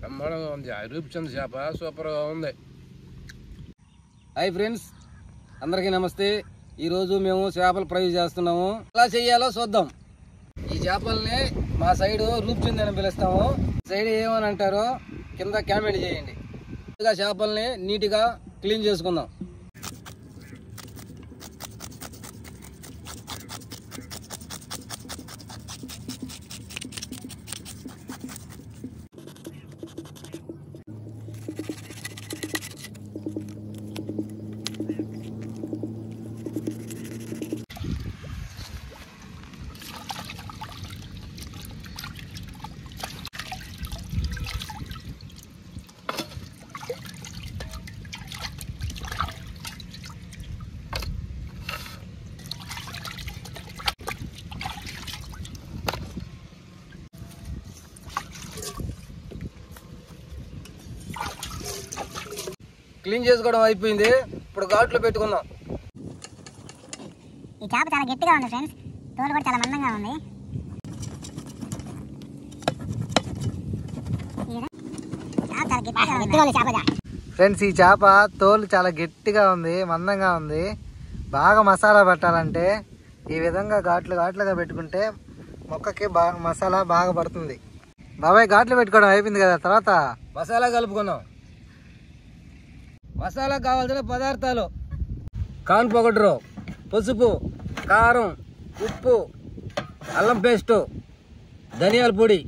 బ్రహ్మాండంగా ఉంది. రూపచంద్ చేప సూపర్గా ఉంది. హాయ్ ఫ్రెండ్స్, అందరికీ నమస్తే. ఈరోజు మేము చేపలు ఫ్రై చేస్తున్నాము. ఎలా చేయాలో చూద్దాం. ఈ చేపల్ని మా సైడ్ రూపచంద్ అని పిలుస్తాము. సైడ్ ఏమని అంటారో కింద కామెంట్ చేయండి. చేపల్ని నీట్గా క్లీన్ చేసుకుందాం. క్లీన్ చేసుకోవడం అయిపోయింది. ఇప్పుడు ఘాట్లో పెట్టుకుందాం. ఈ చేప చాలా గట్టిగా ఉంది ఫ్రెండ్స్. తోలు కూడా చాలా మందంగా ఉంది. ఫ్రెండ్స్, ఈ చేప తోలు చాలా గట్టిగా ఉంది, మందంగా ఉంది. బాగా మసాలా పట్టాలంటే ఈ విధంగా ఘాట్లుగా పెట్టుకుంటే మొక్కకి బాగా మసాలా బాగా పడుతుంది. బాబాయ్, ఘాట్లు పెట్టుకోవడం అయిపోయింది కదా, తర్వాత మసాలా కలుపుకుందాం. మసాలా కావాల్సిన పదార్థాలు: కార్న్ పౌడరు, పసుపు, కారం, ఉప్పు, అల్లం పేస్టు, ధనియాల పొడి.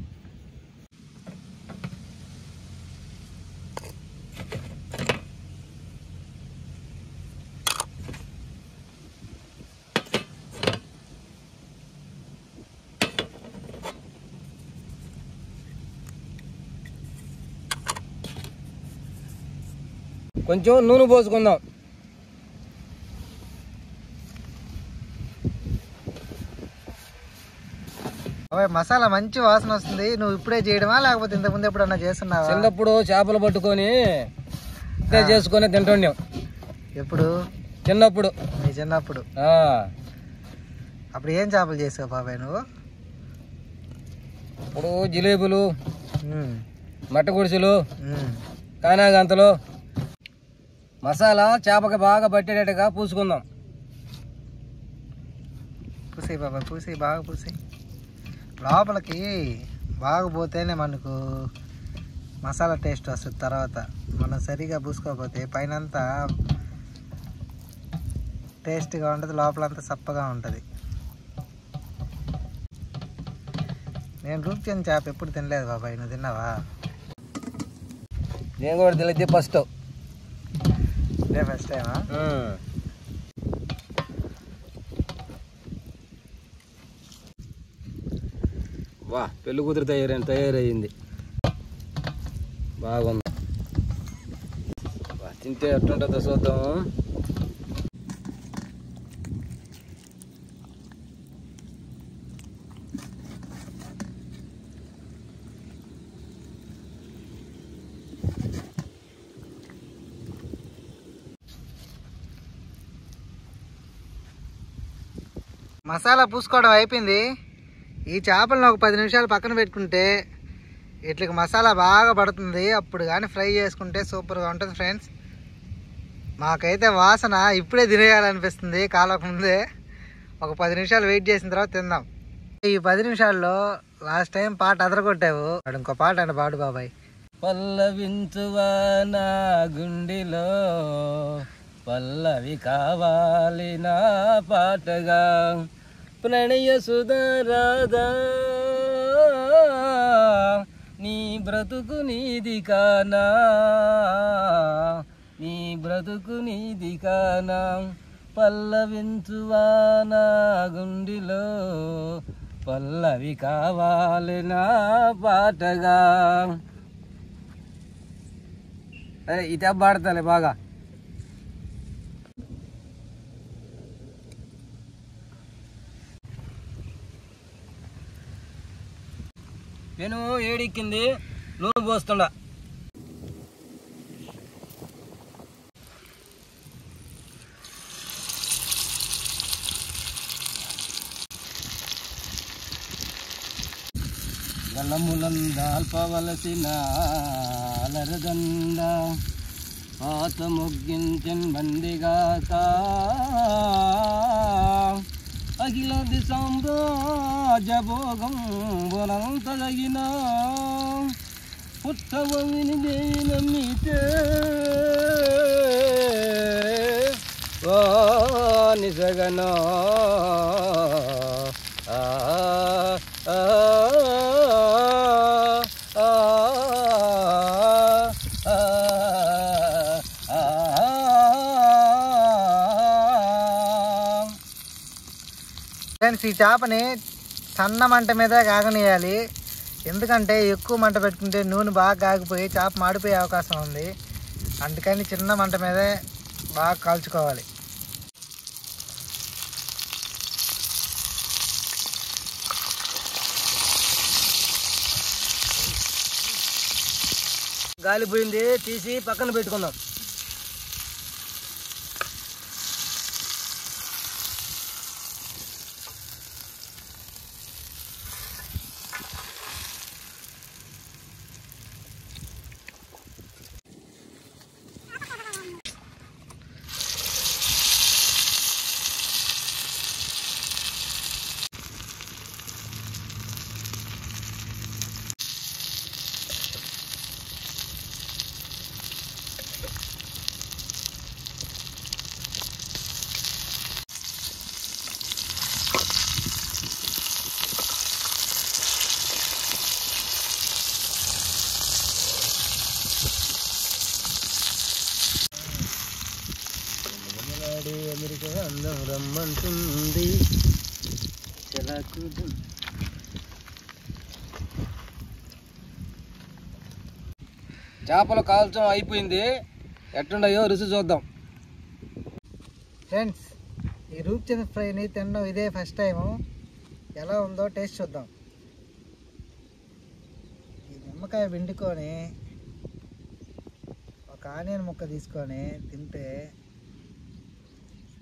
కొంచెం నూనె పోసుకుందాం. మసాలా మంచి వాసన వస్తుంది. నువ్వు ఇప్పుడే చేయడమా లేకపోతే ఇంతకుముందు ఎప్పుడన్నా చేస్తున్నావా? చిన్నప్పుడు చేపలు పట్టుకొని చేసుకొని తింటుండే. ఎప్పుడు? చిన్నప్పుడు. నీ చిన్నప్పుడు అప్పుడు ఏం చేపలు చేసావు బాబాయ్ నువ్వు? ఇప్పుడు జిలేబులు, మట్ట గుడిసెలు, కానాగంతలు. మసాలా చేపకి బాగా పట్టేటట్టుగా పూసుకుందాం. పూసేయి బాబాయ్, పూసేయి, బాగా పూసేయి. లోపలికి బాగా పోతేనే మనకు మసాలా టేస్ట్ వస్తుంది. తర్వాత మనం సరిగా పూసుకోకపోతే పైనంతా టేస్ట్గా ఉంటుంది, లోపలంతా సప్పగా ఉంటుంది. నేను రూపచంద్ చేప ఎప్పుడు తినలేదు బాబాయ్, నువ్వు తిన్నావా? నేను కూడా తెలియదు, ఫస్ట్ టైమా? వా, పెళ్ళి కూతురు తయారయ్యింది. బాగుంది. తింటే ఎట్టుంటుందో చూద్దాము. మసాలా పూసుకోవడం అయిపోయింది. ఈ చేపలను ఒక 10 నిమిషాలు పక్కన పెట్టుకుంటే ఇట్లకి మసాలా బాగా పడుతుంది. అప్పుడు కానీ ఫ్రై చేసుకుంటే సూపర్గా ఉంటుంది ఫ్రెండ్స్. మాకైతే వాసన ఇప్పుడే తినేయాలనిపిస్తుంది కాలకముందే. ఒక 10 నిమిషాలు వెయిట్ చేసిన తర్వాత తిందాం. ఈ 10 నిమిషాల్లో లాస్ట్ టైం పాట అదరగొట్టావు. ఇంకో పాట అంటే పాడు బాబాయ్. పల్లవించువా నా గుండెలో, పల్లవి కావాలి నా పాటగా, ప్రణయ సుధరాధా నీ బ్రతుకు నీది కానా, నీ బ్రతుకు నీది కానా, పల్లవించువా నా గుండెలో, పల్లవి కావాలి నా పాటగా. అరే ఈ ట్యాప్ పాడతాలే బాగా. నేను ఏడిక్కింది, నూనె పోస్తుండా. కలములందాల్పవలసిన అలరదండ పాత ముగ్గించన్ బందిగాక అఖిలాది సామ్రాజ్య భోగం బొనంతదగిన పుట్టవని దేవి నమ్మితే నిజగనా ఫ్రెండ్స్, ఈ చేపని సన్న మంట మీద కాగనియాలి. ఎందుకంటే ఎక్కువ మంట పెట్టుకుంటే నూనె బాగా కాగిపోయి చేప మాడిపోయే అవకాశం ఉంది. అందుకని చిన్న మంట మీదే బాగా కాల్చుకోవాలి. గాలిపోయింది, తీసి పక్కన పెట్టుకుందాం. అమెరికా అందం రమ్మంటుంది. చేపలు కాల్చడం అయిపోయింది. ఎట్లుండయో రుచి చూద్దాం. ఫ్రెండ్స్, ఈ రూప్చంద్ ఫ్రైని తినడం ఇదే ఫస్ట్ టైము. ఎలా ఉందో టేస్ట్ చూద్దాం. ఈ నిమ్మకాయ పిండుకొని ఒక ఆనియన్ ముక్క తీసుకొని తింటే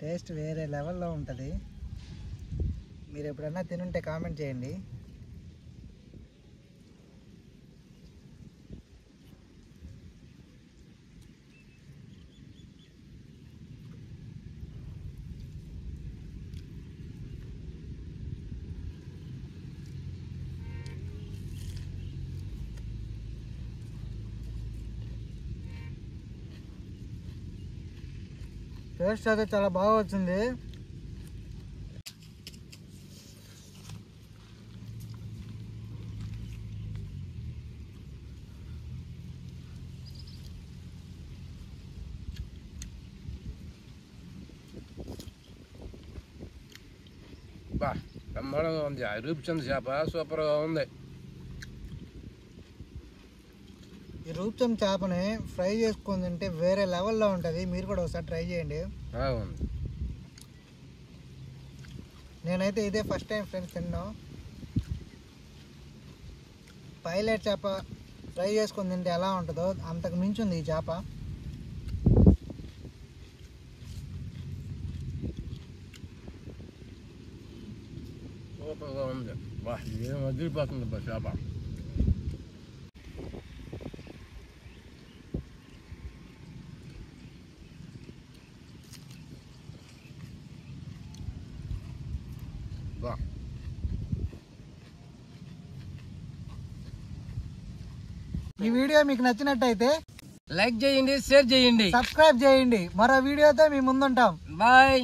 టేస్ట్ వేరే లెవెల్లో ఉంటుంది. మీరు ఎప్పుడైనా తినుంటే కామెంట్ చేయండి. టేస్ట్ అయితే చాలా బాగా వచ్చింది. బ్రహ్మాండంగా ఉంది. రూప్చంద్ చేప సూపర్గా ఉంది. ఈ రూప్చంద్ చేపని ఫ్రై చేసుకొని తింటే వేరే లెవెల్లో ఉంటుంది. మీరు కూడా ఒకసారి ట్రై చేయండి. నేనైతే ఇదే ఫస్ట్ టైం ఫ్రెండ్స్ తిన్నాం. పైలట్ చేప ఫ్రై చేసుకొని తింటే ఎలా ఉంటుందో అంతకు మించి ఉంది ఈ చేప. సూపర్గా ఉంది. ఏం వదిలిపోతుంది చేప. ఈ వీడియో మీకు నచ్చినట్టయితే లైక్ చేయండి, షేర్ చేయండి, సబ్స్క్రైబ్ చేయండి. మరో వీడియోతో మీ ముందుంటాం. బాయ్.